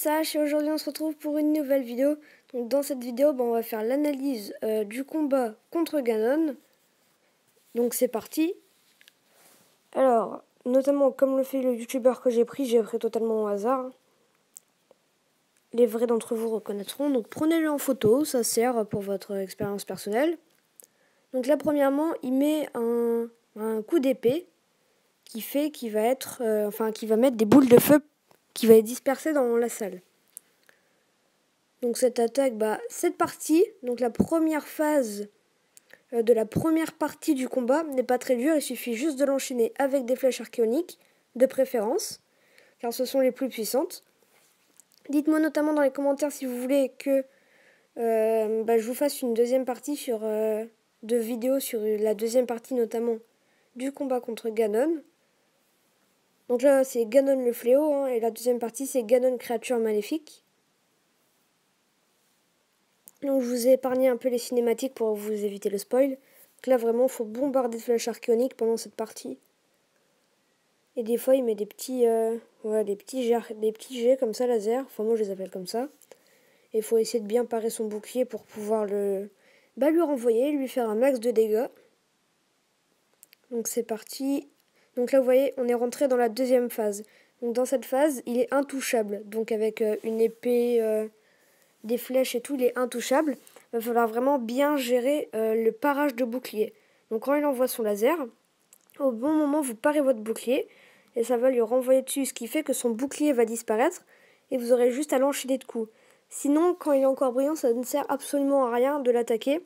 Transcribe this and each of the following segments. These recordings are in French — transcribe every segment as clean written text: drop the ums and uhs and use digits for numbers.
Sache et aujourd'hui on se retrouve pour une nouvelle vidéo. Donc dans cette vidéo, on va faire l'analyse du combat contre Ganon. Donc c'est parti. Alors, notamment comme le fait le youtubeur que j'ai pris totalement au hasard. Les vrais d'entre vous reconnaîtront. Donc prenez-le en photo, ça sert pour votre expérience personnelle. Donc là premièrement, il met un coup d'épée qui va mettre des boules de feu qui va être dispersées dans la salle. Donc cette attaque, cette partie, donc la première phase de la première partie du combat n'est pas très dure, il suffit juste de l'enchaîner avec des flèches archéoniques, de préférence, car ce sont les plus puissantes. Dites-moi notamment dans les commentaires si vous voulez que je vous fasse une deuxième partie de vidéo sur la deuxième partie notamment du combat contre Ganon. Donc là c'est Ganon le fléau, et la deuxième partie c'est Ganon créature maléfique. Donc je vous ai épargné un peu les cinématiques pour vous éviter le spoil. Donc là vraiment il faut bombarder de flèches archéoniques pendant cette partie. Et des fois il met des petits jets comme ça laser. Enfin moi je les appelle comme ça. Et il faut essayer de bien parer son bouclier pour pouvoir lui renvoyer, lui faire un max de dégâts. Donc c'est parti. Donc là vous voyez on est rentré dans la deuxième phase. Donc dans cette phase il est intouchable. Donc avec une épée... des flèches et tout, il est intouchable. Il va falloir vraiment bien gérer le parage de bouclier. Donc quand il envoie son laser, au bon moment, vous parez votre bouclier et ça va lui renvoyer dessus, ce qui fait que son bouclier va disparaître et vous aurez juste à l'enchaîner de coups. Sinon, quand il est encore brillant, ça ne sert absolument à rien de l'attaquer,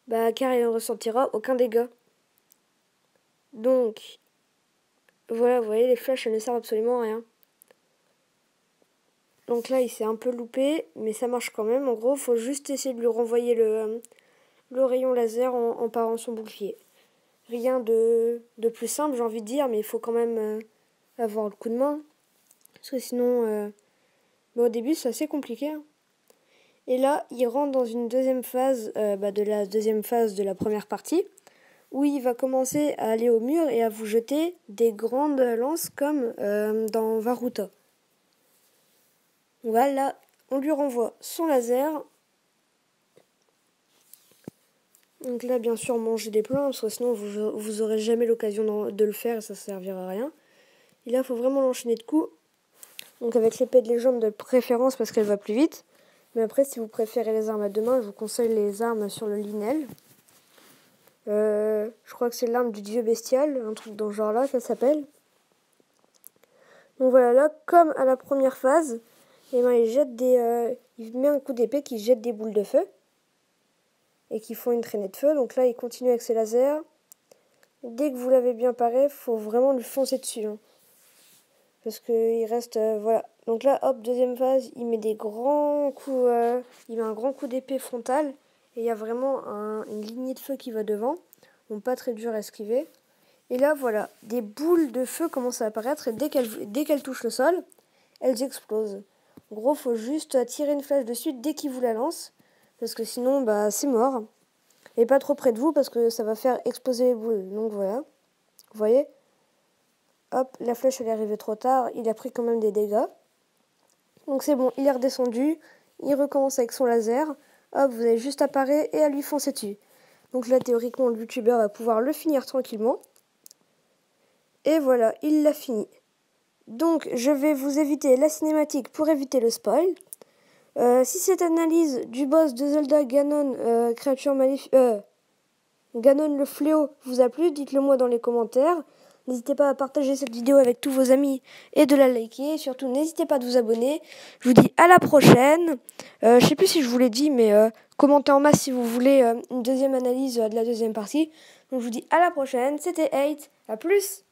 car il ne ressentira aucun dégât. Donc, voilà, vous voyez, les flèches, elles ne servent absolument à rien. Donc là, il s'est un peu loupé, mais ça marche quand même. En gros, il faut juste essayer de lui renvoyer le rayon laser en parant son bouclier. Rien de plus simple, j'ai envie de dire, mais il faut quand même avoir le coup de main. Parce que sinon, au début, c'est assez compliqué. Et là, il rentre dans une deuxième phase de la première partie, où il va commencer à aller au mur et à vous jeter des grandes lances comme dans Varuta. Voilà, on lui renvoie son laser. Donc là, bien sûr, mangez des plans, parce que sinon vous aurez jamais l'occasion de le faire et ça ne servira à rien. Et là, il faut vraiment l'enchaîner de coups. Donc avec l'épée de légende de préférence parce qu'elle va plus vite. Mais après, si vous préférez les armes à deux mains, je vous conseille les armes sur le linel. Je crois que c'est l'arme du dieu bestial, un truc dans ce genre-là, ça s'appelle. Donc voilà, là, comme à la première phase, il met un coup d'épée qui jette des boules de feu. Et qui font une traînée de feu. Donc là, il continue avec ses lasers. Dès que vous l'avez bien paré, il faut vraiment lui foncer dessus. Parce qu'il reste... voilà. Donc là, hop, deuxième phase, il met des grands coups... il met un grand coup d'épée frontal. Et il y a vraiment une lignée de feu qui va devant. Donc pas très dur à esquiver. Et là, voilà, des boules de feu commencent à apparaître. Et dès qu'elles touchent le sol, elles explosent. En gros, il faut juste tirer une flèche dessus dès qu'il vous la lance. Parce que sinon, c'est mort. Et pas trop près de vous parce que ça va faire exploser les boules. Donc voilà. Vous voyez ? Hop, la flèche elle est arrivée trop tard. Il a pris quand même des dégâts. Donc c'est bon, il est redescendu. Il recommence avec son laser. Hop, vous avez juste à parer et à lui foncer dessus. Donc là, théoriquement, le youtubeur va pouvoir le finir tranquillement. Et voilà, il l'a fini. Donc, je vais vous éviter la cinématique pour éviter le spoil. Si cette analyse du boss de Zelda Ganon, créature maléfique, Ganon le fléau vous a plu, dites-le moi dans les commentaires. N'hésitez pas à partager cette vidéo avec tous vos amis et de la liker. Et surtout, n'hésitez pas à vous abonner. Je vous dis à la prochaine. Je sais plus si je vous l'ai dit, mais commentez en masse si vous voulez une deuxième analyse de la deuxième partie. Donc je vous dis à la prochaine. C'était 8. À plus.